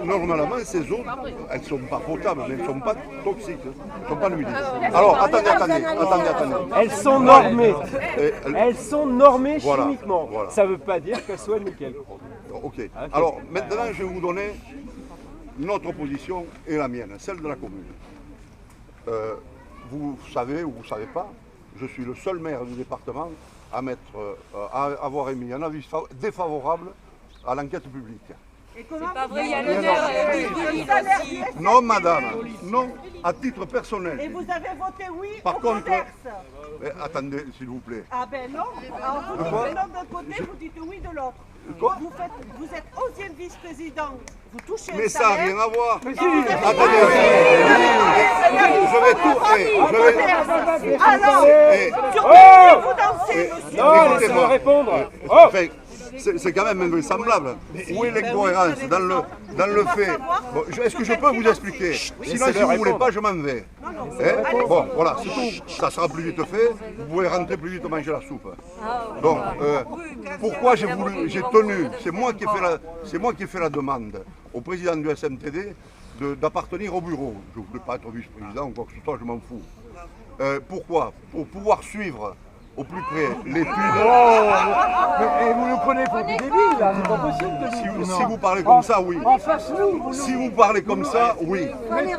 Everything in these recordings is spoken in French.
Normalement, ces eaux, elles ne sont pas potables, mais elles ne sont pas toxiques, elles ne sont pas nuisibles. Alors, attendez. Elles sont normées. Elles sont normées Voilà, chimiquement. voilà. Ça ne veut pas dire qu'elles soient nickel. Ok. Alors, maintenant, je vais vous donner notre position et la mienne, celle de la commune. Vous savez ou vous ne savez pas, je suis le seul maire du département à avoir émis un avis défavorable à l'enquête publique. C'est pas vrai, il y a le maire aussi. Non, madame, non, à titre personnel. Et vous avez voté oui Par au contre, Codex. attendez, s'il vous plaît. Ah ben non, alors vous dites non d'un côté, vous dites oui de l'autre. Quoi? Vous êtes 11e vice-président, vous touchez Mais un ça n'a salaire. rien à voir. Attendez, Je vais tout. alors, Eh, sur quel pied vous dansez, monsieur? Non, laissez-moi écoutez-moi. répondre. Enfin, c'est quand même invraisemblable. Où est l'incohérence dans le fait? Bon, est-ce que je peux vous expliquer? Sinon, si vous ne voulez pas, je m'en vais. Hein? Bon, voilà, c'est tout. Ça sera plus vite fait. Vous pouvez rentrer plus vite manger la soupe. Donc, pourquoi j'ai tenu, c'est moi qui ai fait la demande au président du SMTD d'appartenir au bureau. Je ne voulais pas être vice-président ou quoi que ce soit, je m'en fous. Pourquoi? Pour pouvoir suivre au plus près l'étude. Et vous nous prenez pour des débiles, là, c'est pas possible. Si vous parlez comme ça, oui. En face, nous. Si vous parlez comme ça, oui. Il n'y a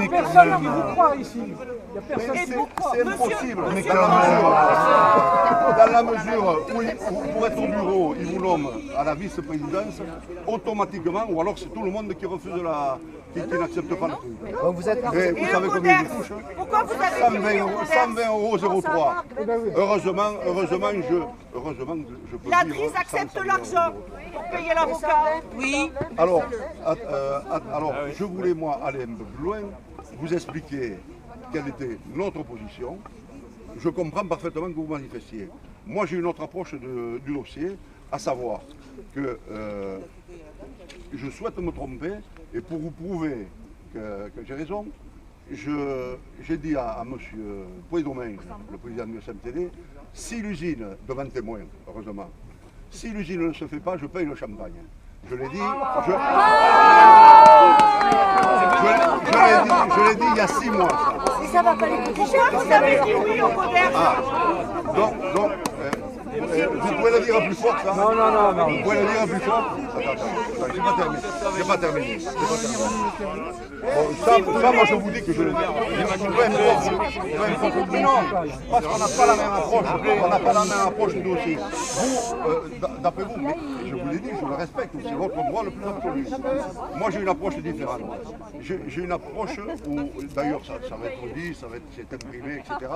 personne qui vous croit ici. Il n'y a personne qui vous croit. C'est impossible. Dans la mesure où pour être au bureau, ils vous nomment à la vice-présidence, automatiquement, ou alors c'est tout le monde qui refuse qui n'accepte pas le truc. Vous êtes... Et vous savez combien ils touchent? Pourquoi vous avez 120,03 €. Heureusement, je peux La dire DRIS accepte 150 l'argent pour payer l'avocat? Oui. Alors, je voulais, moi, aller un peu plus loin, vous expliquer quelle était notre position. Je comprends parfaitement que vous manifestiez. Moi, j'ai une autre approche du dossier, à savoir que je souhaite me tromper, et pour vous prouver que j'ai raison, j'ai dit à M. Pouet-Domingue, le président du SMTD, si l'usine, devant témoin, heureusement, si l'usine ne se fait pas, je paye le champagne. Je l'ai dit, je l'ai dit il y a 6 mois. Ça. Pourquoi vous avez dit oui au Codex? Donc, vous pouvez le dire plus fort, ça? Non. Vous pouvez le dire plus fort? Attends, j'ai pas terminé. Bon, ça, moi je vous dis que je le dis. Peu importe. Mais non, parce qu'on n'a pas la même approche. On n'a pas la même approche du dossier. Vous, d'après vous, mais je vous l'ai dit, je le respecte, c'est votre droit le plus absolu. Moi j'ai une approche différente. J'ai une approche où, d'ailleurs ça va être dit, c'est imprimé, etc.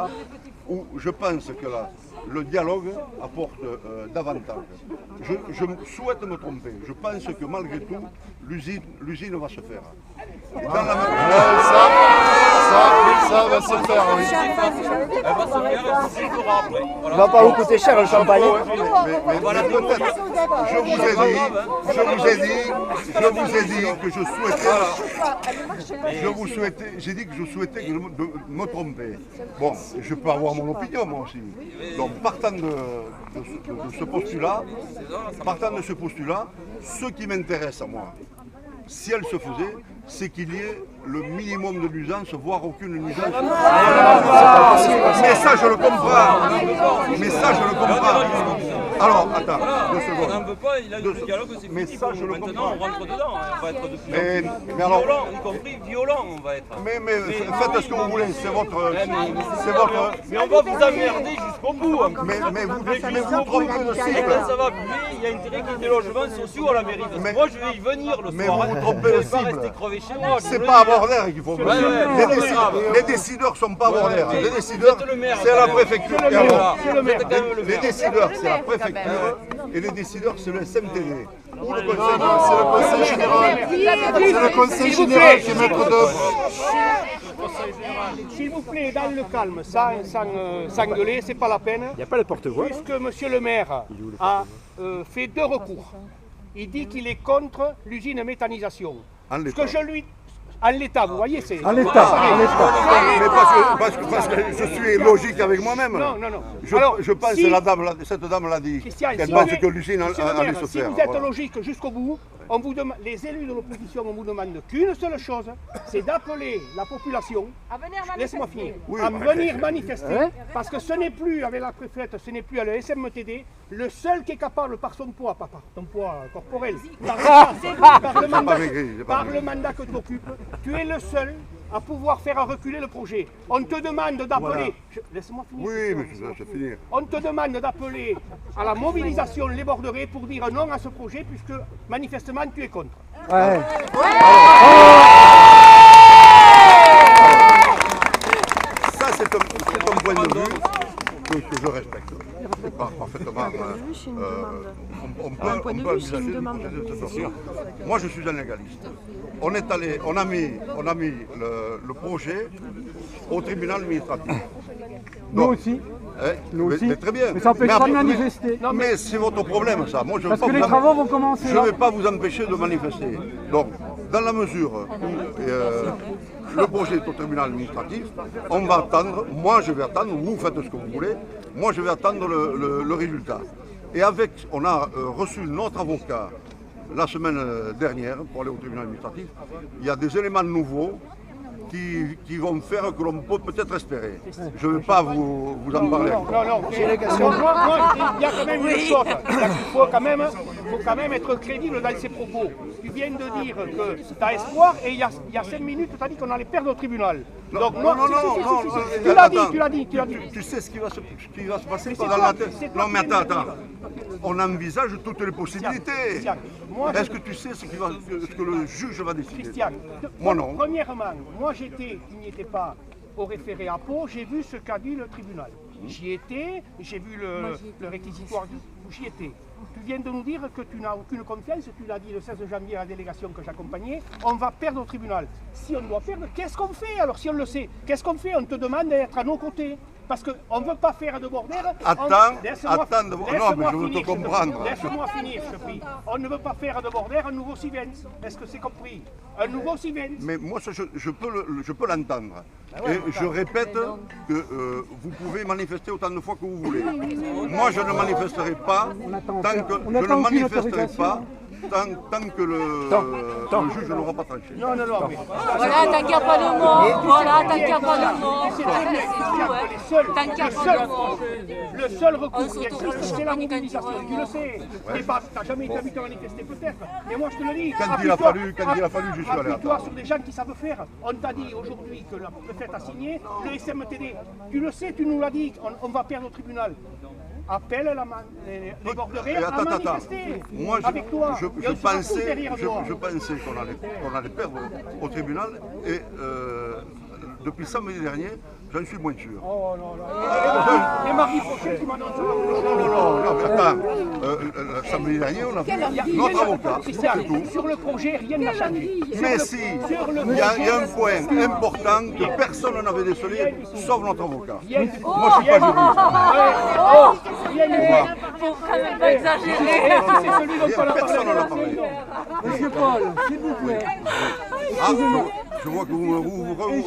Où je pense que le dialogue apporte davantage. Je souhaite me tromper. Je pense que malgré tout, l'usine va se faire. Dans la Ça va se faire, oui. Elle va se faire et c'est fera après. Ça va pas vous coûter cher le champagne. mais peut-être. Je vous ai dit que j'ai dit que je souhaitais me tromper. Bon, je peux avoir mon opinion moi aussi. Donc partant de ce postulat, ce qui m'intéresse à moi, si elle se faisait, c'est qu'il y ait le minimum de nuisance, voire aucune nuisance. Mais ça, je le comprends. Alors, attends, 2 secondes. On n'en veut pas, il a le dialogue, c'est Mais fini. ça, je le Maintenant, comprends. on rentre dedans, on va être de plus en Mais plus alors- violent, y compris violent, on va être. Mais faites ce que vous voulez, c'est votre... Mais on va vous emmerder jusqu'au bout. Mais vous trompez de Et cible. quand ça va plus, il y a intérêt qu'il y ait des logements sociaux à la mairie. Parce que moi, je vais y venir le Mais soir. vous vous trompez de Je vais pas cible. rester crevé chez moi. C'est pas à Bordeaux qu'il faut venir. ouais, Les décideurs sont pas à Bordeaux. mais Les décideurs, vous êtes le maire, c'est la quand même. préfecture. C'est le maire. C'est le maire. Les décideurs, c'est la préfecture. Et les décideurs, c'est le SMTD. Ou le conseil. C'est le conseil général. C'est le conseil général qui est maître d'œuvre. S'il vous plaît, dans le calme, sans gueuler, c'est pas la peine. Il n'y a pas le porte-voix. Puisque monsieur le maire a fait 2 recours. Il dit qu'il est contre l'usine méthanisation. En Ce l'état. que je lui... en l'état, vous voyez, c'est... En l'état, Mais parce que je suis logique avec moi-même. Non, non, non. Je pense si- que cette dame l'a dit. Christian, Elle si pense on est- que l'usine Monsieur le allait maire, se si faire. vous êtes Voilà. logique jusqu'au bout, on vous demande, les élus de l'opposition, on vous demande qu'une seule chose, c'est d'appeler la population, laisse-moi finir, Oui, à bah, venir manifester, parce que ce n'est plus, avec la préfète, ce n'est plus à la SMTD, le seul qui est capable par son poids, pas par ton poids corporel, par le mandat que tu occupes, tu es le seul à pouvoir faire reculer le projet. On te demande d'appeler, laisse-moi finir. Oui, mais je vais finir. On te demande d'appeler à la mobilisation Les Borderais pour dire non à ce projet, puisque manifestement tu es contre. Ouais. Ça, c'est un point de vue que je respecte. Parfaitement. On peut envisager de sortir. Moi, je suis un légaliste. On a mis le projet au tribunal administratif. Nous aussi. Nous aussi. Mais très bien. Mais ça n'empêche pas de après- manifester. Mais c'est votre problème, ça. Moi, je Parce que les travaux vont commencer. Je ne vais pas vous empêcher de manifester. Donc, dans la mesure où le projet est au tribunal administratif, on va attendre, moi je vais attendre, vous faites ce que vous voulez, moi je vais attendre le résultat. Et on a reçu notre avocat la semaine dernière pour aller au tribunal administratif. Il y a des éléments nouveaux qui vont faire que l'on peut peut-être espérer. Je ne vais pas vous en parler. Non, j'ai les questions. Moi, il y a quand même une chose. Il faut quand même être crédible dans ses propos. Tu viens de dire que tu as espoir et il y a 5 minutes, tu as dit qu'on allait perdre au tribunal. Donc, Non. Tu l'as dit. Tu sais ce qui va se passer dans la tête. Non, mais attends. On envisage toutes les possibilités. Christian, moi, Est-ce que tu sais ce que le juge va décider? Christian, Moi non. Premièrement, moi tu n'y étais pas au référé à Pau, j'ai vu ce qu'a dit le tribunal. J'y étais, j'ai vu le réquisitoire, j'y étais. Tu viens de nous dire que tu n'as aucune confiance, tu l'as dit le 16 janvier à la délégation que j'accompagnais, on va perdre au tribunal. Si on doit perdre, qu'est-ce qu'on fait alors si on le sait? Qu'est-ce qu'on fait? On te demande d'être à nos côtés. Parce qu'on ne veut pas faire de bordel. Attends, non, mais je veux te comprendre. Laisse-moi finir, je te prie. On ne veut pas faire de bordel, un nouveau Siemens. Est-ce que c'est compris? Un nouveau Siemens. Mais moi, ça, je peux l'entendre. Et je répète que vous pouvez manifester autant de fois que vous voulez. Moi, je ne manifesterai pas tant que le juge n'aura pas tranché. Non. Mais... Voilà, tant qu'il n'y a pas de mort. Voilà, tant qu'il n'y a pas de mort. Tant qu'il n'y a pas de mort. Le seul recours qui existe, c'est la mobilisation. Tu le sais. Tu n'as jamais été habitué à manifester peut-être. Mais moi, je te le dis. Quand il a fallu, je suis allé Appuie-toi attendre. sur des gens qui savent faire. On t'a dit aujourd'hui que la préfète a signé. Le SMTD, tu le sais, tu nous l'as dit. On va perdre au tribunal. Appelle les Borderais à manifester Moi, avec toi. je Et on sera tous derrière toi. pensais qu'on allait perdre au tribunal et depuis samedi dernier, j'en suis moins sûr. Oh non. Et mardi prochain, tu m'annonces. Non, mais attends, samedi dernier, on a vu notre avocat, Christian, c'est tout. sur le projet, rien n'a changé. Mais si, il y a un point important que personne n'avait décelé, sauf notre avocat. Moi, je ne suis pas juriste. Faut quand même pas exagérer. C'est celui dont on a Personne n'en a parlé. parlé. Monsieur Paul, s'il vous plaît. Ah, je vois que vous revoyez.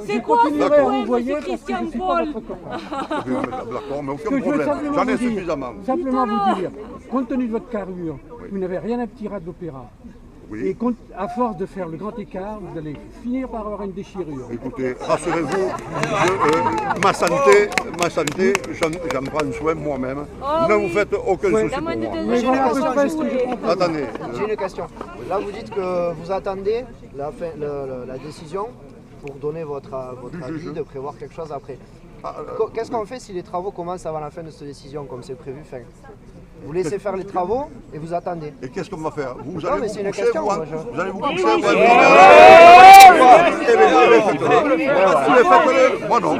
C'est quoi ce continuerai à vous problème, voyer monsieur parce que je Christian ne suis pas Paul? votre copain. D'accord, mais Ce que aucun je veux problème. simplement J'en ai vous dire, suffisamment. simplement vous dire, compte tenu de votre carrure, vous n'avez rien à petit rat d'opéra. Oui. Et à force de faire le grand écart, vous allez finir par avoir une déchirure. Écoutez, rassurez-vous, ma santé, j'en prends soin moi-même. Ne vous faites aucun souci pour moi. Mais voilà à peu près ce que je comprends. Attendez, J'ai une question. Là, vous dites que vous attendez la décision pour donner votre avis, de prévoir quelque chose après. Qu'est-ce qu'on fait si les travaux commencent avant la fin de cette décision, comme c'est prévu? Vous laissez faire les travaux et vous attendez. et qu'est-ce qu'on va faire? Vous Non, allez mais vous c'est une coucher, question, vous, moi, vous allez vous coucher, oui, vous oui, faites-le. Moi non.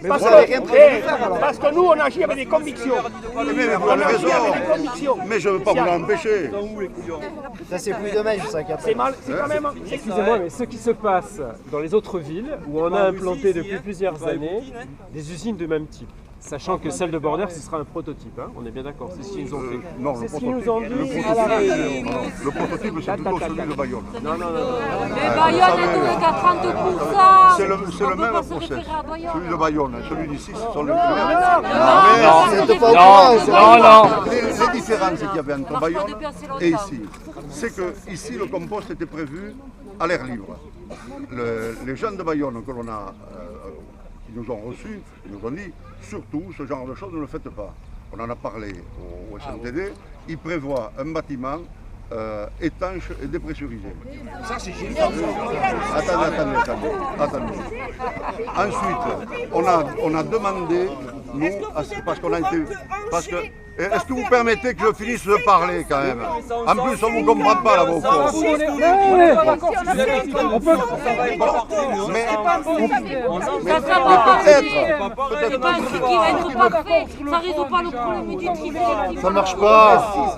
Parce vous avez rien prévu de faire, alors. parce que nous, on agit avec des convictions. Mais vous avez raison. Mais je ne veux pas vous en empêcher. Ça, c'est plus demain, je sais qu'il y a pas. C'est mal, c'est quand même... Excusez-moi, mais ce qui se passe dans les autres villes où on a implanté depuis plusieurs années des usines de même type, Sachant que celle de Bordère, ce sera un prototype, hein, on est bien d'accord, c'est ce qu'ils nous ont fait. Non, C'est ce qu'ils nous ont dit à la le prototype, c'est plutôt celui de Bayonne. Non. Mais Bayonne est tombé qu'à 30%. C'est le même process. Celui de Bayonne, celui d'ici, ce sont les mêmes. Les différences qu'il y avait entre Bayonne et ici, c'est que ici le compost était prévu à l'air libre. Les gens de Bayonne que l'on a, qui nous ont reçus, ils nous ont dit surtout ce genre de choses ne le faites pas. On en a parlé au SNTD, ils prévoient un bâtiment étanche et dépressurisé. Ça, c'est génial. Attendez. Ensuite, on a demandé, nous, parce qu'on a été... Est-ce que vous permettez que je finisse de parler quand même? En plus, on ne vous comprend pas là-bas au fond. Mais C'est pas un truc qui va être parfait. Ça ne résout pas le problème du tri sélectif. Ça marche pas.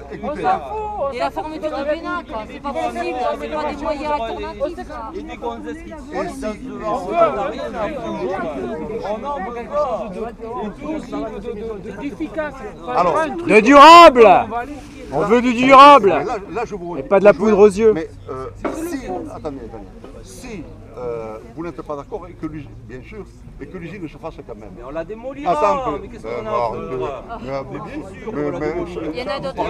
Et la fermeture de Bénac, c'est pas possible, c'est pas des moyens alternatifs. Ça. Et des gonzesses qui se pointent devant, on arrive, on en veut pas. Efficace. alors, De durable. On veut du durable. là, je vous... Et pas de la poudre aux yeux. Mais attendez. Si vous n'êtes pas d'accord, et que l'usine, bien sûr, et que l'usine se fasse quand même. Mais on la démolira, Attends, mais qu'est-ce qu'on a à faire? Mais bien sûr qu'on la démolira. Il y en a d'autres.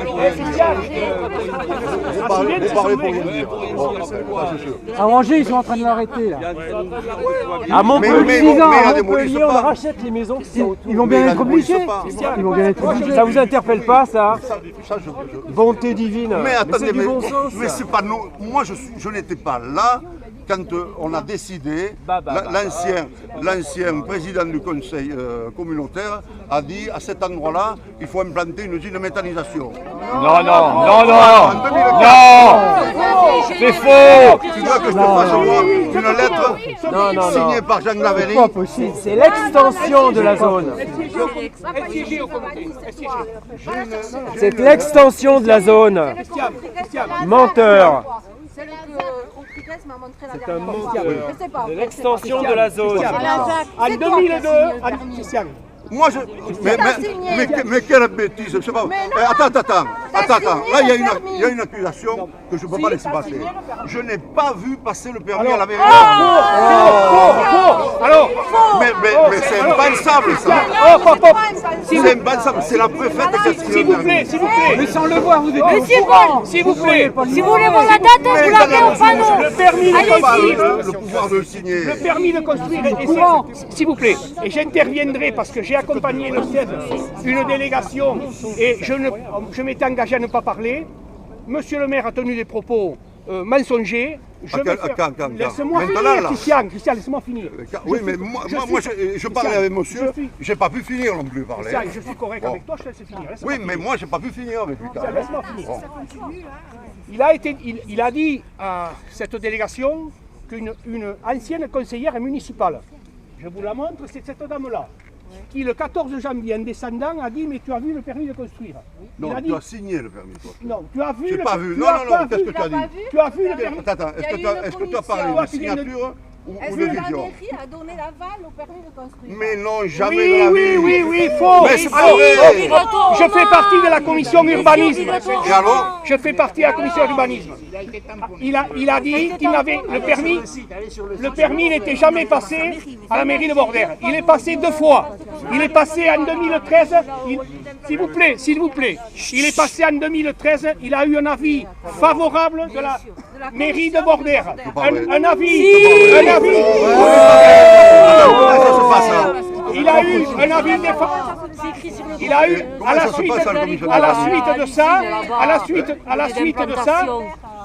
Vous parlez pour rien dire. Bon, ça c'est sûr. À Angers, ils sont en train de l'arrêter là. À Montpellier, mais 6 ans, la à démolissent Montpellier, on pas. rachète les maisons qui sont autour. Ils vont bien être obligés. Ils vont bien être obligés. ça vous interpelle pas ça? Ça, Bonté divine. mais attendez, c'est du bon sens. mais c'est pas nous. Moi, je n'étais pas là quand on a décidé. L'ancien président du conseil communautaire a dit à cet endroit-là, il faut implanter une usine de méthanisation. Non, c'est faux. Tu veux que je te fasse moi une lettre signée par Jean Lavelli? Pas possible. C'est l'extension de la zone. Siégez au comité. C'est l'extension de la zone. Menteur. Celle que Contrites m'a montré la C'est un dernière fois. menteur. Je sais pas. C'est l'extension de la zone. En 2002, Christian. Moi, mais quelle bêtise, je sais pas. Attends. Là, il y a une accusation que je ne peux pas laisser passer. Je n'ai pas vu passer le permis à la mairie. Alors, Mais c'est impensable, ça. C'est impensable. C'est la préfète qui a s'il vous plaît. Mais sans le voir, vous êtes. Monsieur Paul, S'il vous plaît. si vous voulez voir la date, vous l'avez au panneau. Le permis de construire. le pouvoir de le signer. Le permis de construire, s'il vous plaît, et j'interviendrai parce que j'ai accompagné le CED, une délégation, et je m'étais engagé à ne pas parler. Monsieur le maire a tenu des propos mensongers. Laisse-moi finir, Christian, laisse-moi finir. Oui, mais moi je parlais avec monsieur, j'ai pas pu finir non plus parler. Christian, je suis correct avec toi, je te laisse finir. Oui, mais moi j'ai pas pu finir avec lui. Laisse-moi finir. Il a dit à cette délégation qu'une ancienne conseillère municipale, je vous la montre, c'est cette dame-là, qui le 14 janvier, en descendant, a dit « Mais tu as vu le permis de construire ?» Non, tu as signé le permis. Non, tu as vu J'ai le pas vu. tu Non, as pas qu'est-ce vu, que tu as dit? Tu as vu le permis. Attends, est-ce que tu as parlé de signature ou Est-ce de que la vision? mairie a donné l'aval au permis de construire? Mais non, jamais de la vie. Oui, faux. Mais c'est pas Alors, vrai. je fais partie de la commission urbanisme. Et alors? Je fais partie de la commission urbanisme. Il a dit qu'il avait le permis n'était jamais passé à la mairie de Bordère. Il est passé 2 fois. Il est passé en 2013. S'il vous plaît. Il est passé en 2013. Il a eu un avis favorable de la mairie de Bordère. Un avis. Il a eu un avis défavorable. Il a eu, à la suite de ça,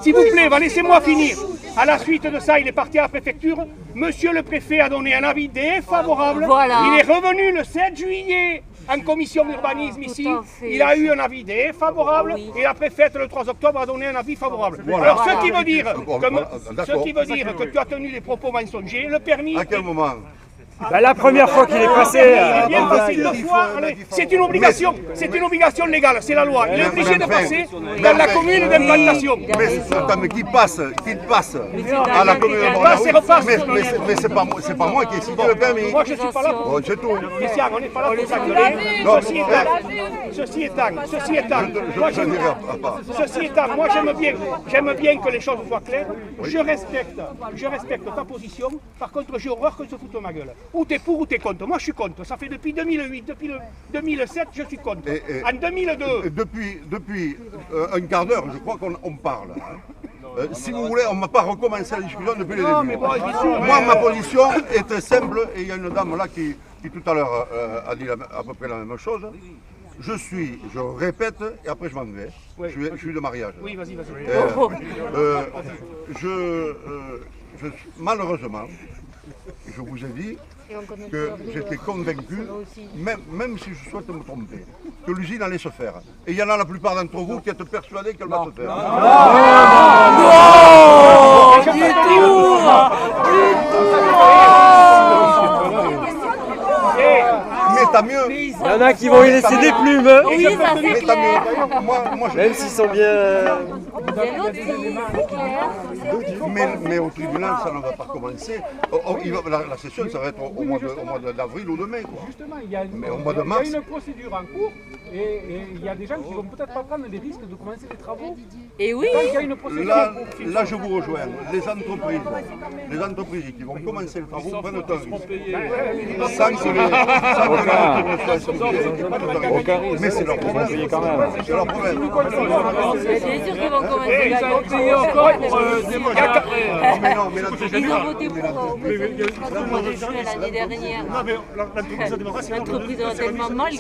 s'il vous plaît, laissez-moi finir. À la suite de ça, il est parti à la préfecture. Monsieur le préfet a donné un avis défavorable. Voilà. Il est revenu le 7 juillet en commission d'urbanisme ici. Il a eu un avis défavorable et la préfète le 3 octobre a donné un avis favorable. Alors ce qui veut dire que tu as tenu des propos mensongers, le permis... À quel moment? Ben, la première fois qu'il est passé... Il est bien passé 2 fois, allez, c'est une obligation légale, c'est la loi. Il est obligé de passer dans la commune d'implantation. Mais qui passe à la commune de mais c'est pas moi qui ai signé le permis. Moi je suis pas là pour... Bon, c'est tout. Christian, on n'est pas là pour s'engueuler. Ceci étant, moi j'aime bien que les choses soient claires. Je respecte ta position. Par contre, j'ai horreur que se foute ma gueule. Ou t'es pour ou t'es contre. Moi je suis contre. Ça fait depuis 2008, depuis 2007, je suis contre. En 2002. Depuis un quart d'heure, je crois qu'on parle. Si vous voulez, on ne m'a pas recommencé la discussion depuis le début. Moi, ma position est très simple, et il y a une dame là qui tout à l'heure a dit à peu près la même chose. Je répète, et après je m'en vais. Je suis de mariage. Oui, vas-y. Malheureusement, je vous ai dit que j'étais convaincu, même si je souhaite me tromper, que l'usine allait se faire. Et il y en a la plupart d'entre vous qui êtes persuadés qu'elle va se faire. Mais t'as mieux. Il y en a qui vont y laisser des plumes. Oui, ça c'est clair. Même s'ils sont bien... Mais au tribunal, ça ne va pas commencer. La session, ça va être au mois d'avril ou de mai. Justement, il y a une procédure en cours et il y a des gens qui ne vont peut-être pas prendre les risques de commencer les travaux. Et oui. Là, je vous rejoins. Les entreprises qui vont commencer le travaux prennent un risque. Sans que mais c'est leur problème. C'est leur problème. C'est sûr qu'ils vont commencer la Ils ont voté pour le mois de juin l'année dernière. L'entreprise a tellement mal que...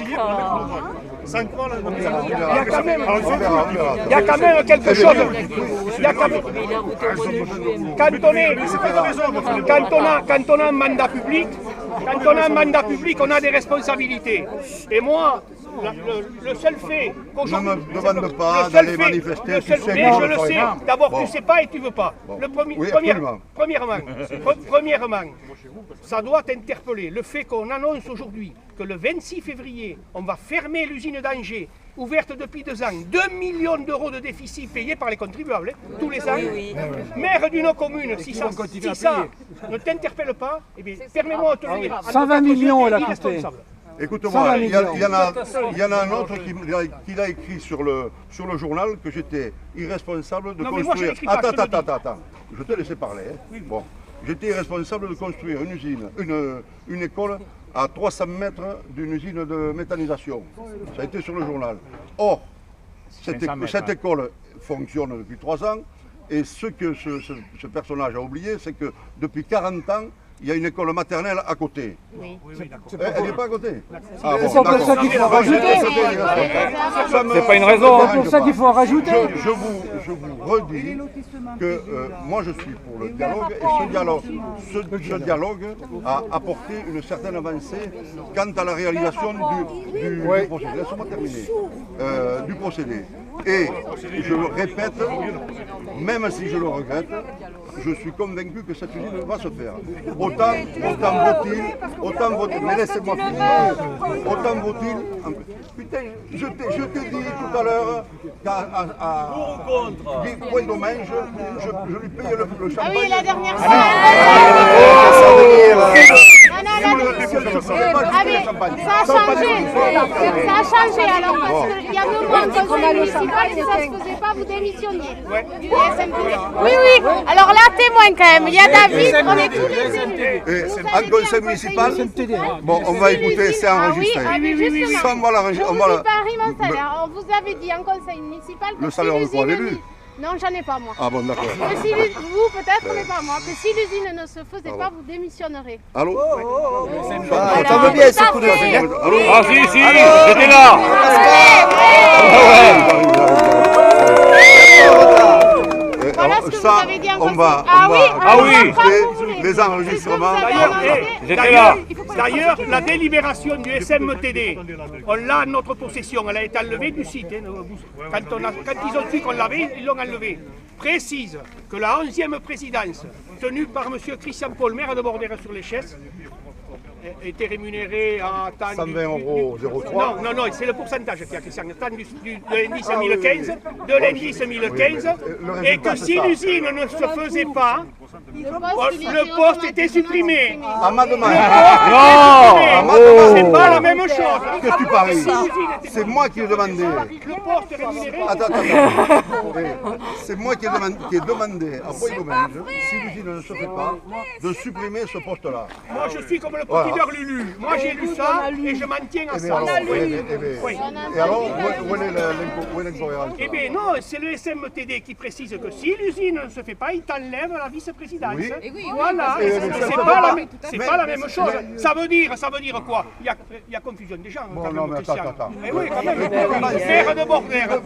Il y a quand même quelque chose. Quand on a un mandat public, on a des responsabilités. Et moi, le seul fait qu'aujourd'hui... Ne me demande pas d'aller manifester. Mais je le sais. D'abord, tu ne sais pas et tu ne veux pas. Premièrement, ça doit t'interpeller. Le fait qu'on annonce aujourd'hui que le 26 février, on va fermer l'usine d'Angers, ouverte depuis 2 ans, 2 millions d'euros de déficit payés par les contribuables, tous les ans. Maire d'une commune, si ça ne t'interpelle pas, eh bien, permets-moi de te dire... 120 millions, elle a coûté. Écoute-moi, il y en a un autre qui l'a écrit sur le journal que j'étais irresponsable de construire... Attends, je t'ai laissé parler. Bon, j'étais irresponsable de construire une usine, une école à 300 mètres d'une usine de méthanisation. Ça a été sur le journal. Or, cette école fonctionne depuis 3 ans et ce que ce personnage a oublié, c'est que depuis 40 ans, il y a une école maternelle à côté. Oui. Elle n'est pas à côté. C'est pour ça qu'il faut en rajouter. C'est pas une raison. C'est pour ça qu'il faut en rajouter. Je vous redis que moi je suis pour le dialogue et ce dialogue a apporté une certaine avancée quant à la réalisation du procédé. Laisse-moi terminer. Du procédé. Et je le répète, même si je le regrette, je suis convaincu que cette usine va se faire. Autant vaut-il, mais laissez-moi finir, autant vaut-il, putain, je t'ai dit tout à l'heure qu'à 10 points dommage, je lui paye le champagne. Ah oui, la dernière fois. Ça a changé alors parce qu'il y a 2 mois en conseil municipal et ça ne se faisait pas, vous démissionniez. Oui, alors là témoin quand même, il y a David, on est tous les élus. En conseil municipal, bon, on va écouter, c'est enregistré. Ça, on va l'enregistrer. Je vous dis pas mon salaire, on vous avait dit en conseil municipal que le salaire de quoi, l'élu? Non, j'en ai pas moi. Ah bon, d'accord. Si vous peut-être, mais pas moi. Que si l'usine ne se faisait pas, vous démissionnerez. Allô? T'en veux bien ce coup de fil? Ah si, j'étais là. Voilà ce que vous avez dit en conseil. Ah oui, les enregistrements. D'ailleurs, la délibération du SMTD, on l'a en notre possession, elle a été enlevée du site. Quand ils ont su qu'on l'avait, ils l'ont enlevée. Précise que la 11e présidence, tenue par M. Christian Paul, maire de Bordère-sur-l'Échesse, était rémunéré à tant 120 euros 0,3. Non, c'est le pourcentage qui a Christian. Tant de l'indice 2015, de l'indice 2015, et que si l'usine ne se faisait pas, le poste était supprimé. À ma demande. C'est pas la même chose. Que tu paries. C'est moi qui ai demandé. Le poste rémunéré. Attends. C'est moi qui ai demandé à Bois-Domingue, si l'usine ne se fait pas, de supprimer ce poste-là. Moi, je suis comme le petit Lulu. Moi, j'ai lu ça et je m'en tiens à ça. Et alors, où est l'incohérence? Eh bien, non, c'est le SMTD qui précise que si l'usine ne se fait pas, il t'enlève la vice-présidence. Oui. Voilà, c'est pas la même chose. Ça veut dire quoi? Il y a confusion des gens. Bon, non, mais attends. Eh oui, quand même. Maire de Bordère.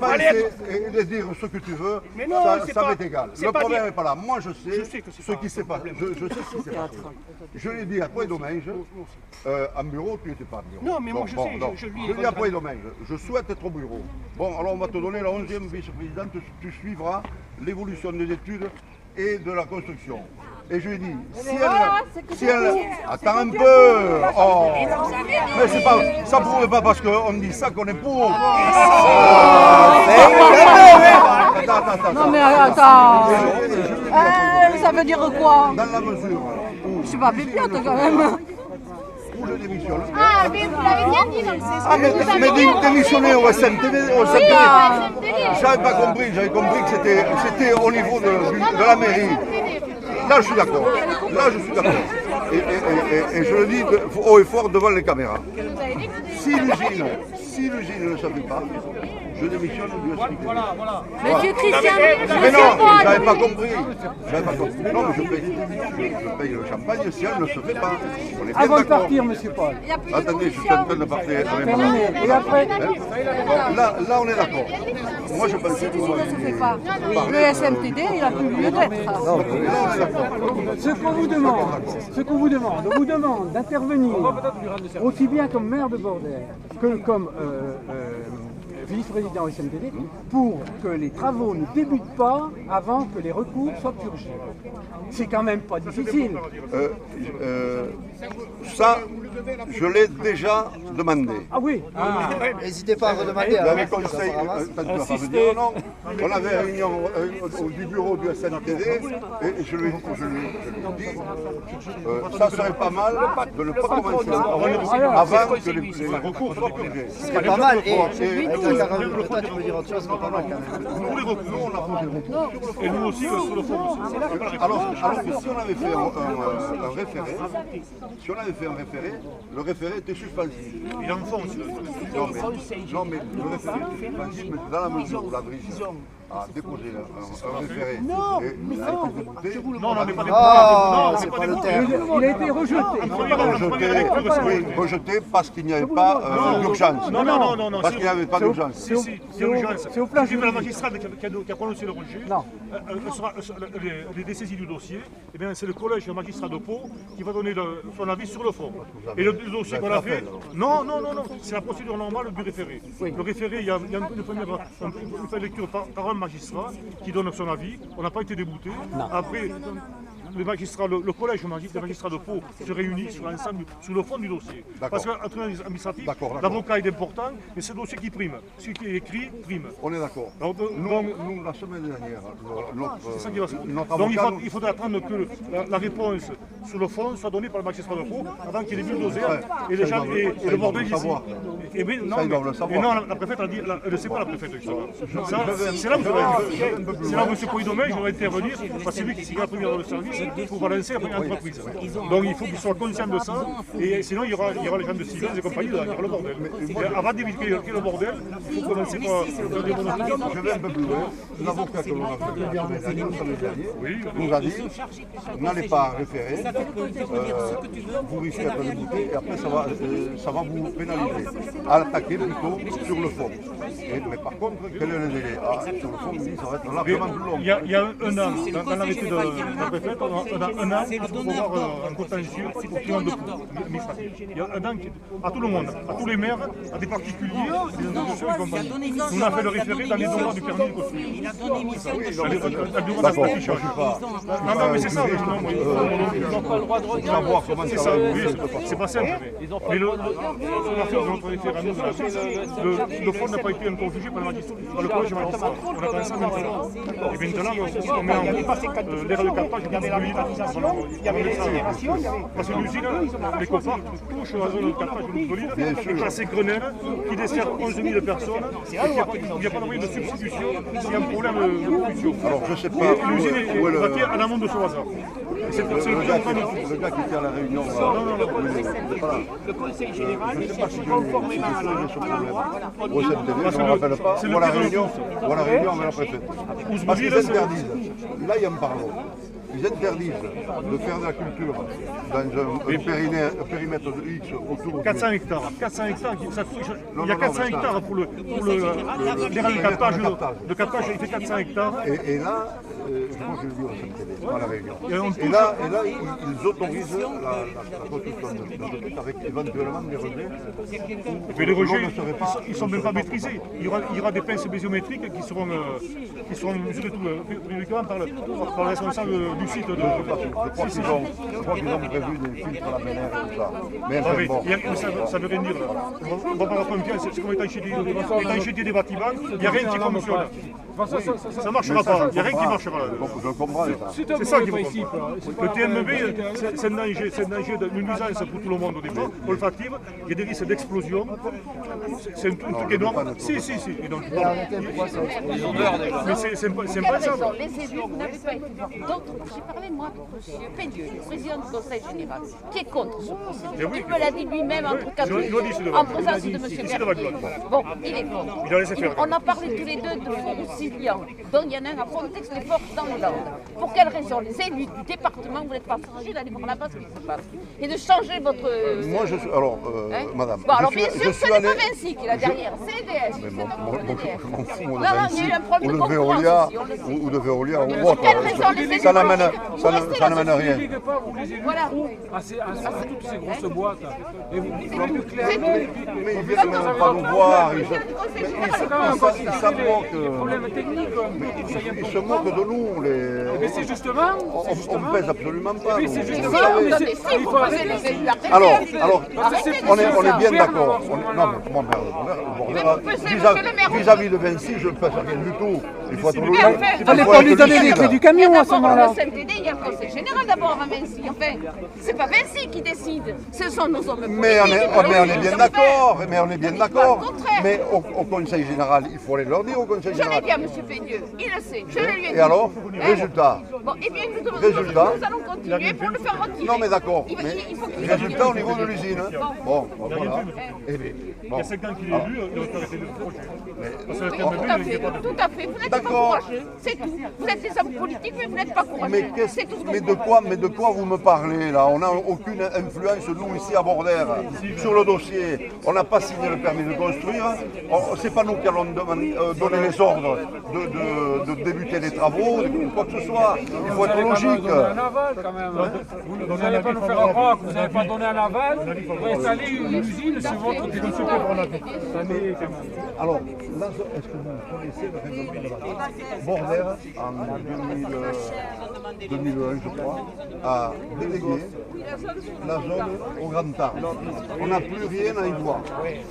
Et de dire ce que tu veux, mais non, ça m'est égal. Le problème n'est pas là. Moi, je sais ce qui s'est passé. Je sais ce qui s'est passé. Je l'ai dit à Bois-Domingue, en bureau, tu n'étais pas en bureau. Non, mais moi, je sais, je lui ai dit. Je dis à Bois-Domingue, je souhaite être au bureau. Bon, alors on va te donner la 11e vice-présidente, tu suivras l'évolution des études et de la construction. Et je lui ai dit, si elle... Attends un peu. Oh. Mais c'est pas, ça ne prouve pas parce qu'on dit ça qu'on est pour. Non mais attends. Ça veut dire quoi? Dans la mesure où... Je suis pas pépiote quand même. Où je démissionne. Ah, mais vous l'avez bien dit, donc c'est ça. Mais démissionner au SMTD, j'avais pas compris, j'avais compris que c'était au niveau de la mairie. Là, je suis d'accord. Et je le dis haut et fort devant les caméras. Si l'usine ne s'appuie pas, je démissionne du SMTD. Voilà. Monsieur Christian, mais non, j'avais pas compris. Non, mais je paye le champagne si elle ne se fait pas. Avant de partir, monsieur Paul. Attendez, je suis en train de partir avec moi. Et après Là, on est d'accord. Moi, je pense que tout le monde fait pas. Le SMTD, il a plus lieu d'être. Ce qu'on vous demande, on vous demande d'intervenir aussi bien comme maire de Bordère que comme vice-président au SMTD pour que les travaux ne débutent pas avant que les recours soient purgés. C'est quand même pas difficile. Ça, je l'ai déjà demandé. Ah oui. N'hésitez pas à redemander. Le conseil, on avait réunion du bureau du SMTD et je lui ai dit, ça serait pas mal de ne pas commencer avant que les recours soient purgés. C'est pas mal. Toi, tu me dire autre chose, c'est pas mal quand même. Nous, les recours, on a posé des recours sur le fond. Et nous aussi, sur le fond. Alors que si on avait fait un référé, le référé était suspensif. Il enfonce. Non, mais le référé était suspensif, mais dans la mesure où la Brice a déposé un référé. Non, mais pas des Il a été rejeté. Rejeté parce qu'il n'y avait pas d'urgence. Non. Parce qu'il n'y avait pas d'urgence. C'est urgence. C'est au plan juridique. La magistrate qui a prononcé le rejet, les dessaisis du dossier, eh bien c'est le collège de magistrats de Pau qui va donner son avis sur le fond. Et le dossier qu'on a fait, non, c'est la procédure normale du référé. Le référé, il y a une première lecture par un magistrat qui donne son avis. On n'a pas été débouté. Après, les magistrats, le collège des magistrats de Pau se réunit sur l'ensemble, sur le fond du dossier. Parce qu'en tribunal administratif, l'avocat est important, mais c'est le dossier qui prime. Celui qui est écrit prime. On est d'accord. Nous, la semaine dernière, donc il faudrait attendre que la réponse sur le fond soit donnée par le magistrat de Pau avant qu'il ait vu le dossier et les gens et le bordel ici. Et bien, non, la préfète a dit, elle ne sait pas la préfète. C'est là où M. Bois-Domingue doit intervenir, parce que c'est lui qui est la première dans le service pour balancer après une entreprise. Donc il faut qu'ils soient conscients de ça, et sinon il y aura les gens de Siemens et compagnie, il y aura le bordel. Avant d'éviter le bordel, il faut commencer par faire des bonnes choses. Je vais un peu plus loin. L'avocat que l'on a fait nous a dit, n'allez pas référer, vous risquez d'être débouté et après ça va vous pénaliser. Attaquer plutôt sur le fond. Mais par contre, quel est le délai? Sur le fond, ça va être largement plus long. Il y a un an, dans l'arrêté de la préfète, on a un an pour avoir un contentieux au tribunal de Pau administratif. Il y a un an à tout le monde, à tous les maires, à des particuliers, des institutions et compagnie. On a fait le référé dans les droits du permis de construire. D'accord, je ne suis pas. Non, mais c'est ça. savoir comment C'est ça ça, va oui, évoluer. c'est pas simple. Mais l'affaire de notre référendum, le fond n'a pas été encore jugé par le magistrat, par le collège magistral. On a commencé maintenant. Et maintenant, on met en route l'ère de captage. Il y avait la privatisation, il y avait l'incinération. Parce que l'usine, les copards touchent la zone de captage de l'eau solide, classée Grenelle, qui dessert 11 000 personnes. Il n'y a pas de moyen de substitution s'il y a un problème de production. Alors je sais pas. L'usine est bâtie en amont de ce hasard. C'est le gars qui était à la réunion. Le Conseil général, conformément à la loi, Au CNTV, je ne me rappelle pas. Ou à la réunion avec la préfète. Parce qu'ils interdisent. Là, il y a un pardon. Ils interdisent de faire de la culture dans un périmètre de X autour 400 hectares. 400 hectares, il y a 400 hectares pour le captage, il fait 400 hectares. Et là, moi je le dis au CNTV, pas à la réunion. Et là, ils autorisent la construction de trucs avec éventuellement des rejets. Mais les rejets, ils ne sont même pas maîtrisés. Il y aura des pinces bésiométriques qui seront mesurées uniquement par le responsable du site. Je crois qu'ils ont prévu des filtres à la mer et tout ça. Mais ça veut rien dire. On va pas avoir confiance, c'est comme étanchéité des bâtiments, il n'y a rien qui fonctionne. Ça ne marchera pas, il n'y a rien qui marchera. Je comprends ça. C'est ça qui me principe. Le TMB, c'est un danger d'une nuisance pour tout le monde au départ, olfactive, il y a des risques d'explosion, c'est un truc énorme. Si. Et donc, mais c'est impensable. Les élus, vous n'avez pas été d'autres. J'ai parlé, moi, de M. Pédieu, le président du Conseil général, qui est contre ce procédé. Il me l'a dit lui-même entre quatre en présence de M. Berthier. Bon, il est contre. On a parlé tous les deux de Roussillon, dont il y en a un à Frontex-les-Forges dans les Landes. Pour quelle raison les élus du département, vous n'êtes pas chargés d'aller voir là-bas ce qui se passe et de changer votre... Moi, je suis... Alors, madame... Bon, alors bien sûr, ce n'est pas Vinci qui est là derrière, c'est EDF. Je m'en fous, Non, il y a eu un problème de concurrence aussi, ou de Veolia, ou pour quelle raison les élus... Ça n'amène rien. Voilà. À toutes ces grosses boîtes. Et vous plus clairement. Mais ils viennent même pas nous voir. Ils se moquent de nous. Mais c'est justement. On ne pèse absolument pas. Alors, on est bien d'accord. Non, mais moi, vis-à-vis de Vinci, je ne pèse rien du tout. Il faut être logique. Il fallait pas lui donner les clés du camion à ce moment-là. Le CNTD, il y a le Conseil général d'abord à Vinci. Enfin, c'est pas Vinci qui décide. Ce sont nos hommes politiques. Mais on est bien d'accord. Mais au Conseil général, il faut aller leur dire au Conseil général. Je l'ai dit à M. Pédieu, il le sait, je le lui ai dit. Et alors, résultat. Bon, eh bien, nous allons continuer pour le faire retirer. Non, mais d'accord. Mais résultat au niveau de l'usine. Bon, voilà. Il y a 5 ans qu'il est élu, il aurait arrêté le projet. Tout à fait. Vous n'êtes pas courageux, c'est tout. Vous êtes des hommes politiques, mais vous n'êtes pas courageux. Mais de quoi vous me parlez là? On n'a aucune influence, nous, ici à Bordère, sur le dossier. On n'a pas signé le permis de construire. C'est pas nous qui allons donner les ordres de débuter les travaux, quoi que ce soit. Il faut être logique. Vous n'allez pas nous faire croire que vous n'avez pas donné un aval pour installer une usine sur votre territoire. Alors, là, est-ce que vous connaissez le règlement de la Bordère, en 2001, je crois, a délégué la zone au Grand Tarbes. On n'a plus rien à y voir.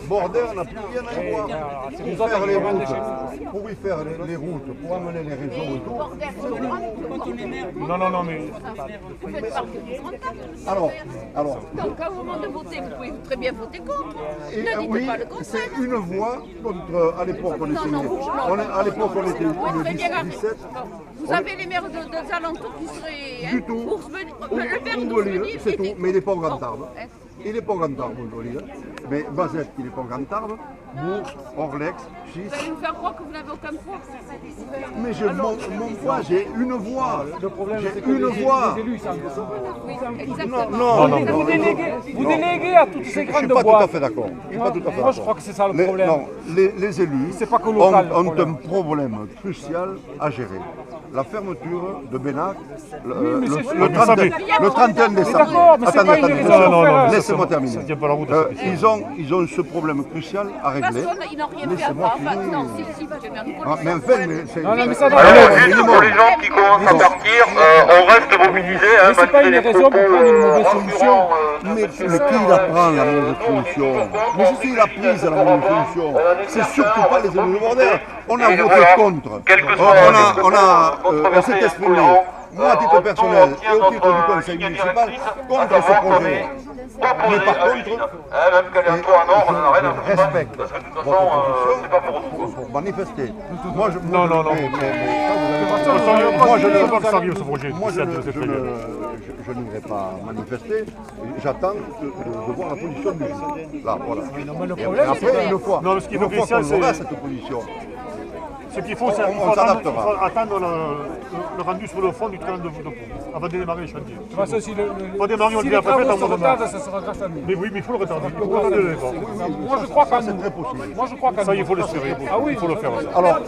Bordère n'a plus rien à y voir. Pour faire les routes, pour amener les réseaux et tout. Non, mais... Alors. Donc, à un moment de voter, vous pouvez très bien voter contre. Oui, c'est une voix contre. À l'époque, on était une 17. Vous avez les maires des alentours qui seraient. Du tout. C'est tout, mais il n'est pas au Grand Tarbes. Il n'est pas au Grand Tarbes, mais Bazette, il n'est pas au Grand Tarbes. Bourg, Orlex, Chis. Vous allez nous faire croire que vous n'avez aucun poids. Mais j'ai mon poids, j'ai une voix. Le problème, c'est que une voix. les élus, ça Oui, exactement. Non. Vous déléguez à toutes ces grandes boîtes. Je ne suis pas tout à fait d'accord. Moi, je crois que c'est ça le problème. Non, les élus ont un problème crucial à gérer. La fermeture de Bénac le 31 décembre. Attendez, laissez-moi terminer. Ils ont ce problème crucial à régler. régler. Ils n'ont rien fait Laissez-moi avant. finir. Non, si, monsieur le maire, nous Ah, mais enfin, mais c'est... Non, mais ça Alors, juste pour les gens qui commencent à partir, on reste mobilisés. Mais c'est pas une raison pour prendre une mauvaise solution. Mais qui la prend, la mauvaise solution? Mais je suis la prise, la mauvaise solution. C'est surtout pas les élus de Bordère. On a voté contre. On s'est exprimé, moi à titre personnel et au titre du conseil municipal, contre ce projet. Mais par contre, je respecte votre position pour manifester. Moi, je n'irai pas manifester. J'attends de voir la position du juge. Là, voilà. Et après, une fois qu'on aura cette position, ce qu'il faut, c'est attendre le rendu sur le fond du tribunal de Pau avant de démarrer le chantier. De toute façon, si les travaux se retardent, ça sera grâce à nous. Mais oui, mais il faut le retarder. Moi, je crois qu'à nous. Moi, je crois qu'à ça, il faut l'espérer. Ah oui, il faut le faire. Alors,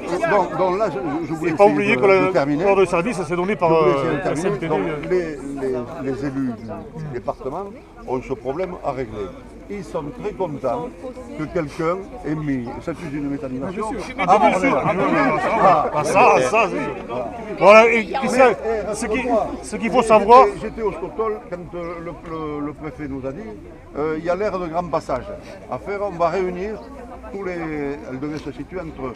donc là, je voulais pas oublier que terminer. l'ordre de service, c'est donné par la CMTD. Les élus du département ont ce problème à régler. Ils sont très contents que quelqu'un ait mis cette usine de méthanisation. Ah, bien sûr. Ça, voilà, ce qu'il faut savoir. J'étais au Scotol quand le préfet nous a dit il y a l'aire de grand passage à faire. On va réunir tous les. Elle devait se situer entre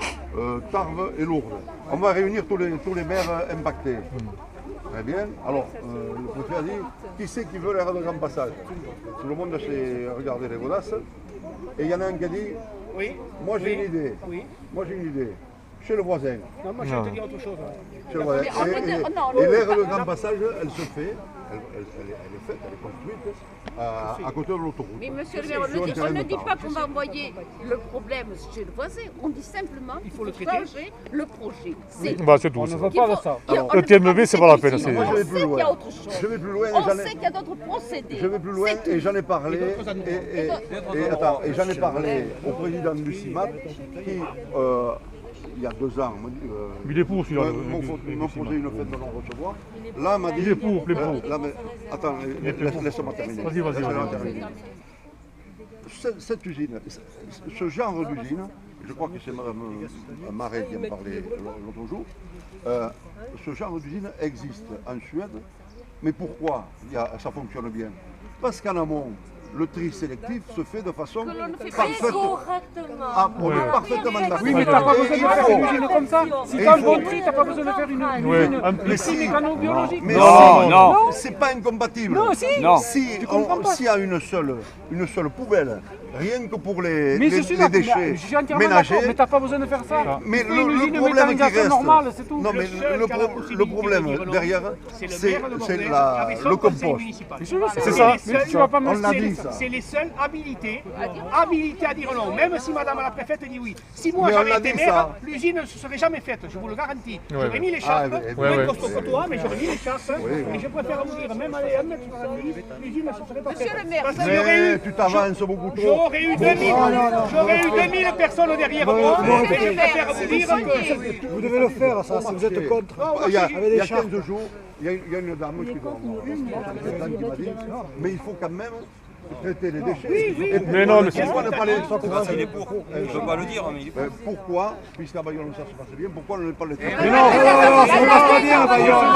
Tarbes et Lourdes. On va réunir tous les maires impactés. Très bien. Alors, le préfet a dit qui c'est qui veut l'aire de grand passage? Tout le monde s'est regardé les godasses. Et il y en a un qui a dit moi j'ai une idée. Moi j'ai une idée. Chez le voisin. Non, moi je vais te dire autre chose. Chez le voisin. Et l'aire de grand passage, elle se fait. Elle est faite, elle est construite à côté de l'autoroute. Mais monsieur le maire, on ne dit pas qu'on va envoyer le problème chez le voisin, on dit simplement qu'il faut changer le projet. C'est tout. On ne veut pas de ça. Le TMV, c'est pas la peine. Moi, je vais plus loin. Je vais plus loin. On sait qu'il y a d'autres procédés. Je vais plus loin et j'en ai parlé. Et j'en ai parlé au président du CIMAT qui, il y a 2 ans, il est pour celui-là. M'ont posé une fête de non-recevoir. Là, m'a dit. Il est pour, il est pour. Attends, laisse-moi terminer. Vas-y. Cette usine, ce genre d'usine, je crois que c'est Mme Marais qui en parlait l'autre jour, ce genre d'usine existe en Suède, mais pourquoi ça fonctionne bien? Parce qu'en amont, le tri sélectif se fait de façon parfaite. Parfaitement d'accord. Oui, mais t'as pas besoin de faire une usine comme ça. Si t'as un bon tri, t'as pas besoin de faire une usine mécano-biologique. Non, c'est pas incompatible. Non, si. S'il y a une seule poubelle, rien que pour les déchets ménagers, mais t'as pas besoin de faire ça. Mais le problème qui reste, normale, c'est tout. Non, mais le problème derrière, c'est le compost. C'est ça. Tu vas pas me dire. C'est les seuls habilités à dire non, même si madame la préfète dit oui. Si moi j'avais été maire, l'usine ne se serait jamais faite, je vous le garantis. J'aurais mis les chasses, moins costaud que toi, mais j'aurais mis les chasses, et je préfère vous dire, même aller 1 mètre sur la nuit, l'usine ne se serait pas faite. Monsieur le maire, mais tu t'avances beaucoup trop. J'aurais eu 2000 personnes derrière moi, et je préfère vous dire que... Vous devez le faire, ça, si vous êtes contre. Il y a 15 jours, il y a une dame qui m'a dit, mais il faut quand même traiter les déchets. Mais non, mais pourquoi ne pas les traiter? Il est pour. Je ne peux pas le dire, mais il est pour. Pourquoi, puisqu'à Bayonne ça se passe bien, pourquoi ne pas les traiter? Mais non, ça ne passe pas bien à Bayonne.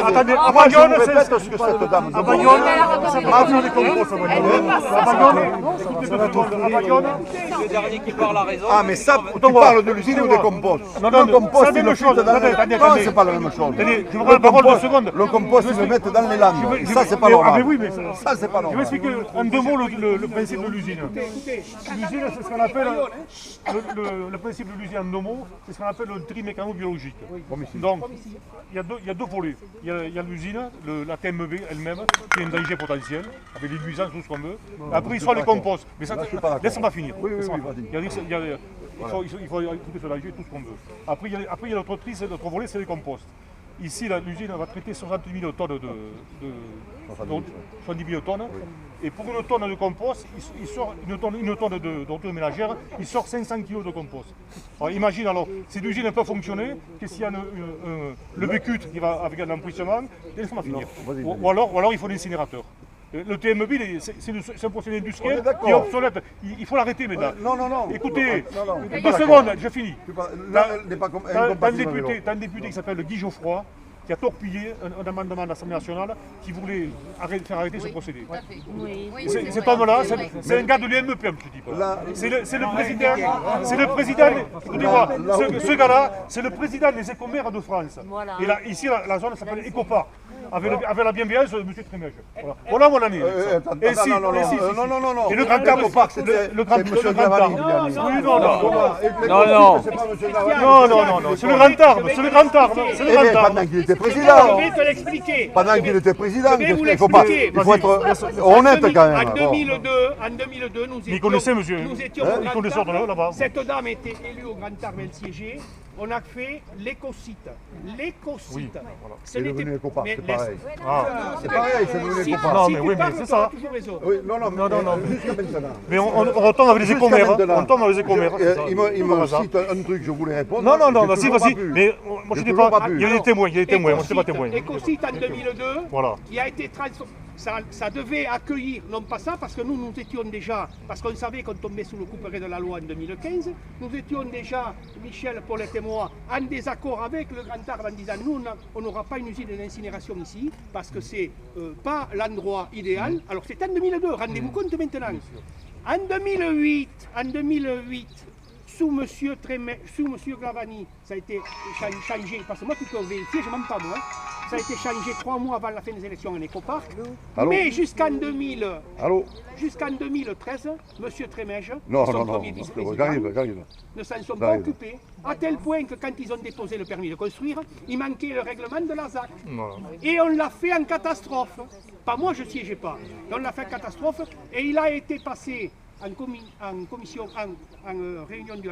Attendez. Moi, je vous répète ce que cette dame demande. À Bayonne, ça va faire des composts à Bayonne. C'est le dernier qui parle à raison. Ah, mais ça, tu parles de l'usine ou des composts? Non, le compost, c'est la même chose. Non, c'est pas la même chose. Je vous prends la parole 2 secondes. Le compost, ils le mettent dans les landes. Ça, c'est pas normal. Mais oui, mais ça, c'est pas normal. Je vais expliquer en 2 mots le principe de l'usine. L'usine, c'est ce qu'on appelle le principe de l'usine en 2 mots, c'est ce qu'on appelle le tri mécano-biologique. Donc, il y a 2 volets. Il y a l'usine, la TMV elle-même, qui est un danger potentiel, avec les nuisances, tout ce qu'on veut. Après, il y a les composts. Mais ça, laisse-moi finir. Il faut écouter ce danger, tout ce qu'on veut. Après, il y a l'autre tri, l'autre volet, c'est les composts. Ici, l'usine va traiter 60 000 tonnes de 70 000 tonnes. Et pour une tonne de compost, il sort une tonne d'ordures ménagères, il sort 500 kg de compost. Alors imagine alors, si l'usine ne peut fonctionner, qu'est-ce qu'il y a le bécut qui va avec un emplissement, laisse-moi finir. Ou alors il faut l'incinérateur. Le TMB, c'est un procédé industriel qui est obsolète. Il faut l'arrêter maintenant. Non. Écoutez, 2 secondes, je finis. T'as un député qui s'appelle Guy Geoffroy, qui a torpillé un amendement de l'Assemblée nationale qui voulait faire arrêter ce procédé. Cet homme-là, c'est un gars de l'UMP, je dis pas. C'est le président, écoutez-moi, ce gars-là, c'est le président des écomères de France. Et là, ici, la zone s'appelle Ecopark. Avec la bienveillance de M. Trémège. Voilà mon ami. Non. Et le grand tard au parc, c'était le grand tard. Non, c'est le grand tard. C'est le grand tard. Pendant qu'il était président. Je vais te l'expliquer. Pendant qu'il était président, il faut être honnête quand même. En 2002, nous étions au Grand Tard. là-bas. Cette dame était élue au Grand Tard, elle siégeait. On a fait l'écosite. L'écosite. C'est devenu Ecopark, c'est pareil. C'est pareil, c'est devenu Ecopark. Non, mais oui, mais c'est ça. Non, jusqu'à maintenant. Mais on retombe avec les écomères. On tombe avec les écomères. Il me cite un truc, je voulais répondre. Non, vas-y. Mais moi, je n'étais pas. Il y a des témoins, moi, je n'étais pas témoin. Écosite en 2002, voilà. Il a été transformé. Ça devait accueillir, non pas ça, parce que nous étions déjà, parce qu'on savait qu'on tombait sous le couperet de la loi en 2015, nous étions déjà, Michel, Paulette et moi, en désaccord avec le Grand Tard en disant nous, on n'aura pas une usine d'incinération ici, parce que c'est pas l'endroit idéal. Alors c'est en 2002, rendez-vous compte maintenant. En 2008, sous M. Glavany, ça a été changé, parce que moi, tu peux vérifier, je ne mens pas moi, ça a été changé 3 mois avant la fin des élections en Ecopark, mais jusqu'en 2013, M. Trémège, son premier vice-président, ne s'en sont pas occupés, à tel point que quand ils ont déposé le permis de construire, il manquait le règlement de la ZAC. Et on l'a fait en catastrophe. Pas moi, je ne siégeais pas. On l'a fait en catastrophe et il a été passé en réunion du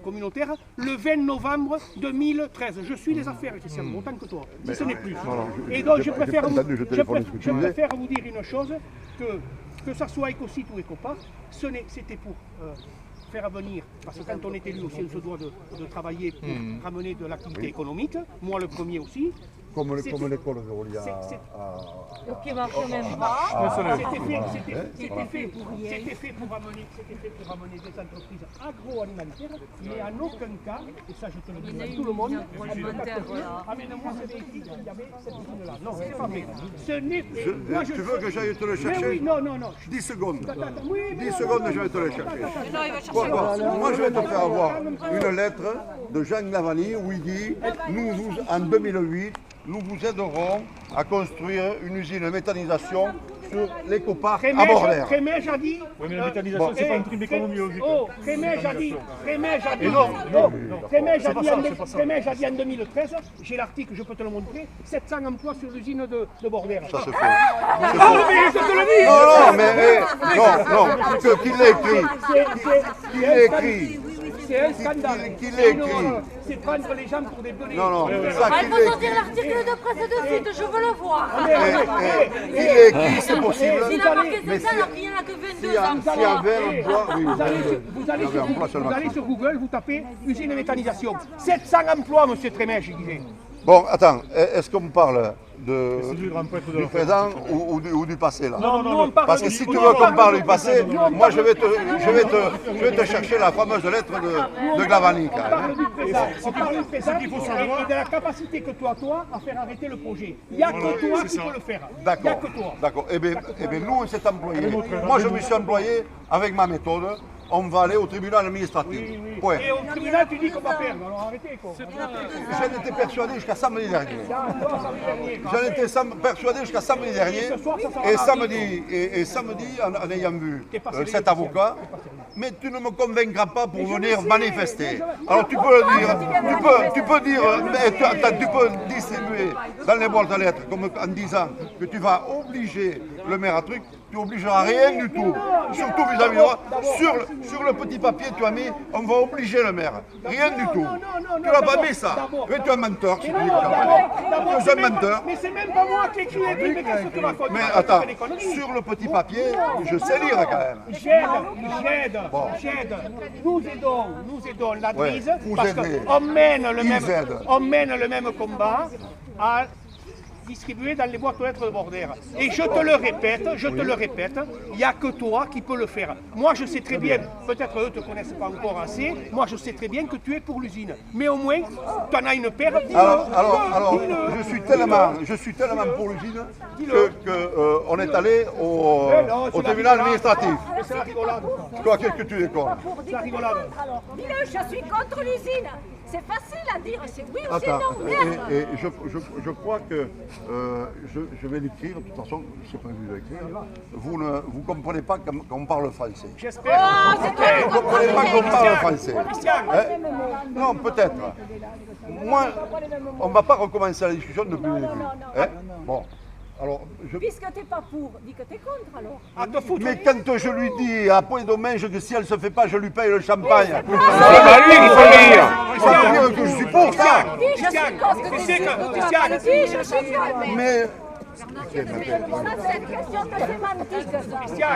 communautaire le 20 novembre 2013. Je suis les affaires, autant que toi, si ce n'est plus. Et donc je préfère vous dire une chose, que ça soit Ecosite ou Ecopark, c'était pour faire venir, parce que quand on est élu aussi, on se doit de travailler pour ramener de l'activité économique, moi le premier aussi. Comme l'école de Rolia. Qui marche même pas. C'était fait pour ramener des entreprises agroalimentaires, mais en aucun cas, et ça je te le dis à tout le monde, amène-moi ce véhicule, il y avait cette usine-là. Non, c'est pas vrai. Tu veux que j'aille te le chercher? Non. 10 secondes. 10 secondes, je vais te le chercher. Pourquoi? Moi, je vais te faire avoir une lettre de Jean Glavany où il dit, en 2008, nous vous aiderons à construire une usine de méthanisation sur l'Ecopark à Bordère. Trémège a dit. Oui, mais la méthanisation, c'est pas une prime d'économie logique. Trémège a dit en 2013, j'ai l'article, je peux te le montrer, 700 emplois sur l'usine de Bordère. Ça se fait. Non, qui l'a écrit? C'est un scandale. Qui l'a écrit? C'est prendre les gens pour des données. Non, ça Il faut sortir l'article de presse de suite, je veux le voir. Qui l'a écrit, c'est possible. Il a marqué 7 ans alors qu'il n'y en a que 22 ans. S'il y avait un emploi, oui. Vous allez sur Google, vous tapez usine de méthanisation. 700 emplois, monsieur Trémège, il disait. Bon, attends, est-ce qu'on parle du présent ou du passé là? Non, parce que si tu veux qu'on parle du passé, moi je vais te chercher la fameuse lettre de Glavany. On parle du présent et de la capacité que tu as, toi, à faire arrêter le projet. Il n'y a que toi qui peux le faire. D'accord. Eh bien, nous, on s'est employés. Moi, je me suis employé avec ma méthode. On va aller au tribunal administratif. Point. Et au tribunal, tu dis qu'on va perdre. Alors arrêtez quoi. J'en étais persuadé jusqu'à samedi dernier. Et samedi, en ayant vu cet avocat, mais tu ne me convaincras pas pour venir manifester. Alors tu peux le dire, tu peux distribuer dans les boîtes à lettres comme en disant que tu vas obliger le maire à truc. Tu n'obligeras rien du tout, surtout vis-à-vis de moi. Sur le petit papier, tu as mis, on va obliger le maire. Rien du tout. Tu n'as pas mis ça. Mais tu es un menteur. Tu es un menteur. Mais c'est même pas moi qui ai écrit les trucs, mais qu'est-ce que tu racontes? Mais attends, sur le petit papier, je sais lire quand même. J'aide. Nous aidons la parce qu'on mène le même combat distribué dans les boîtes aux lettres de Bordère. Et je te le répète, il n'y a que toi qui peux le faire. Moi, je sais très bien, peut-être eux ne te connaissent pas encore assez, moi, je sais très bien que tu es pour l'usine. Mais au moins, tu en as une paire. Alors, je suis tellement pour l'usine qu'on est allé au tribunal administratif. C'est la rigolade. Toi, qu'est-ce que tu déconnes? C'est la rigolade. Dis-le, je suis contre l'usine. C'est facile à dire, c'est oui ou c'est Attends, non, merde. et je crois que je vais l'écrire, de toute façon, je n'ai pas vu l'écrire. Vous ne comprenez pas qu'on parle français. J'espère. Oh, c'est toi qui Vous ne comprenez pas qu'on parle français. Christian. Non, peut-être. Moi, on ne va pas recommencer la discussion depuis le début. Bon. Alors, Puisque tu n'es pas pour, dis que tu es contre alors. À te foutre. mais quand je lui dis à point d'hommage que si elle ne se fait pas, je lui paye le champagne. C'est pas lui qu'il faut dire. Ça veut dire que je suis pour ça. Dis, je suis contre ce que tu dis. Dis, je suis contre. Mais Ça, c'est une question de sémantique, ça.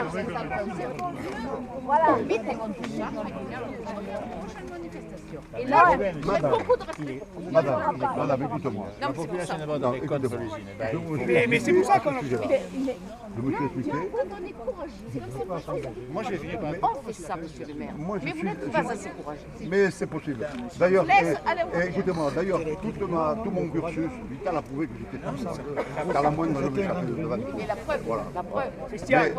Voilà. Et là, j'ai beaucoup de respect. Madame, écoute-moi. Non, c'est pour ça. Mais c'est pour ça qu'on... Je me suis expliqué. Quand on est courageux, Moi, j'ai dit, on fait ça, monsieur le maire. Mais vous n'êtes pas assez courageux. mais c'est possible. D'ailleurs, Laisse aller au écoutez-moi, d'ailleurs, tout mon cursus, Vital a prouvé que j'étais puissant. Car la moindre, je me chapeau devant. Et la preuve, Voilà. la preuve. Mais,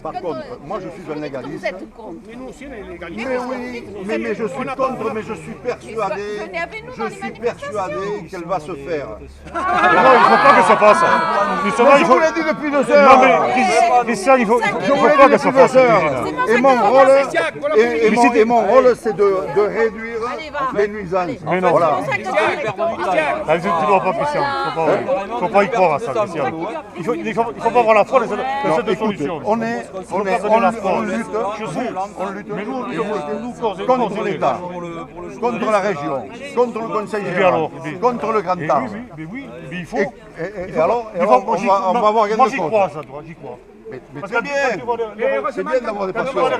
par contre, moi je suis un légaliste. Vous êtes contre. Mais nous aussi, on est légaliste. Mais oui, mais je suis contre, mais je suis persuadé qu'elle va se faire. Non, il ne faut pas que ça passe. Justement, Je vous l'ai dit depuis 2 Non, heures. mais Christian, il faut Je faut vous l'ai pas dit que ça depuis passe. 2 heures. Et mon rôle, c'est de réduire les nuisances. Mais non. Voilà. Ah, tu ne dois pas, Christian. Il ne faut pas y croire à ça, Christian. Il ne faut pas avoir la foi de cette solution. On lutte Mais nous, contre l'État, contre la région, contre le Conseil général, contre le Grand Temps. Mais oui, mais il faut. Et alors, on va voir gain Moi, de j'y cause. crois, ça, toi, j'y crois. Mais Parce très que bien, c'est bien d'avoir des passions. Non,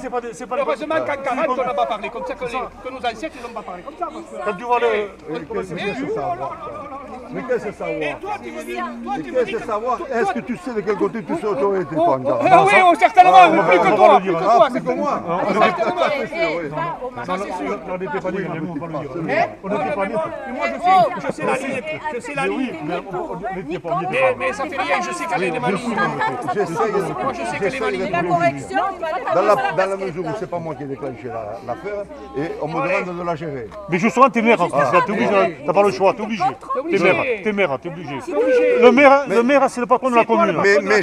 c'est pas des Heureusement qu'en 40, on n'a pas parlé comme ça, que nos ancêtres n'ont pas parlé comme ça. Quand tu vois le. Mais qu'est-ce que ça Et savoir? toi, tu me dis... Mais qu'est-ce que savoir? Est-ce que tu sais de quel côté tu sais autorité, toi, encore? Oui, certainement, plus que toi, plus que toi, plus que moi. On n'était pas libre, nous, on va le dire. On n'était pas libre. Moi, je sais la ligne. Je sais la ligne. Mais ça fait rien, je sais quelle est ma ligne. Moi, je sais quelle est ma ligne. La correction, Dans la mesure où c'est pas moi qui ai déclenché l'affaire, et on me demande de la gérer. Mais justement, t'es maire en plus, t'es obligé, t'as pas le choix, t'es obligé. T'es maire, t'es obligé. Le maire, c'est le patron de la commune. Mais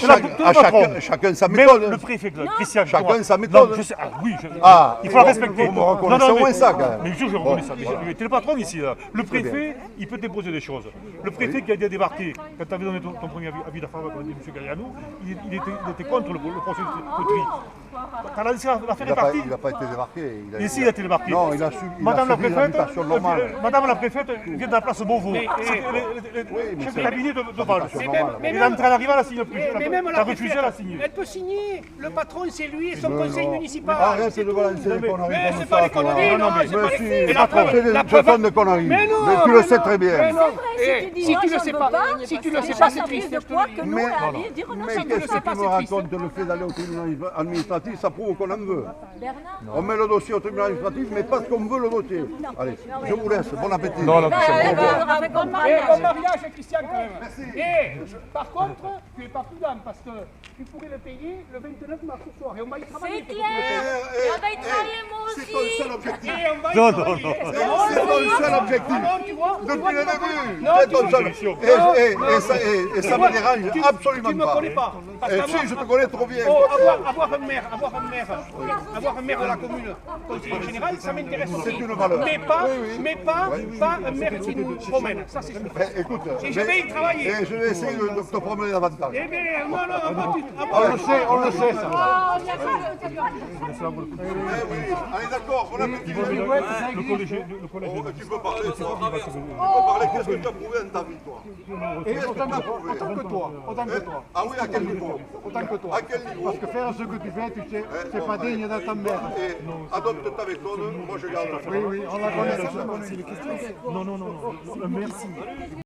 chacun sa Même méthode. le préfet, Christian. Chacun sa méthode. Non, je sais, oui, Ah, il faut la respecter. vous me reconnaissez au moins ça, quand même. Mais sûr, je reconnais ça. Mais t'es le patron ici, là. Le préfet, il peut déposer des choses. Le préfet qui a débarqué, quand tu avais donné ton premier avis d'affaires, comme dit M. Galliano, il était contre le processus de tri. Quand l'affaire est partie. Il n'a pas été débarqué. Ici, il a été débarqué. Non, il a subi l'invitation normale. Madame la préfète vient de la place Beauvau. Chef de cabinet de Val. Il est en train d'arriver à la signer plus. Mais même Elle a refusé à la signer. Elle peut signer. Le patron, c'est lui et son conseil municipal. Arrête de balancer des conneries Mais comme c'est pas ça, des conneries, non, c'est pas des c'est la preuve, ce sont des conneries. Mais non, Mais tu le sais très bien. Si tu le sais pas, c'est triste. Mais qu'est-ce que tu me racontes? Le fait d'aller au tribunal administratif, ça prouve qu'on en veut. On met le dossier au tribunal administratif, mais parce qu'on veut le dossier. Allez, je vous laisse. Bon appétit. Non, non, Bon mariage, Christian, quand même. Et par contre, tu n'es pas prudent parce que tu pourrais le payer le 29 mars ce soir et on va y travailler. C'est clair. Et on va y travailler moi aussi. C'est ton seul objectif. Non. C'est ton seul objectif. Depuis le début. Non, C'est ton seul. Et ça me dérange absolument pas. Tu ne me connais pas. Et si, je te connais trop bien. Avoir un maire de la commune, conseiller général, ça m'intéresse aussi. C'est une valeur. Mais pas un maire qui nous promène. Ça, c'est sûr. Écoute, Et je vais y travailler. et je vais essayer de te promener davantage. Eh bien, non, On le sait, ça. Le Allez, d'accord, bon appétit. collège. Tu peux parler, qu'est-ce que tu as prouvé dans ta vie, toi? Qu'est-ce que tu as prouvé? Autant que toi. Ah oui, à quel niveau? Autant que toi. À quel niveau? Parce que faire ce que tu fais, tu sais, c'est pas digne de ta mère. Et adopte ta méthode, moi je garde la Oui, on la connaît. Non, merci.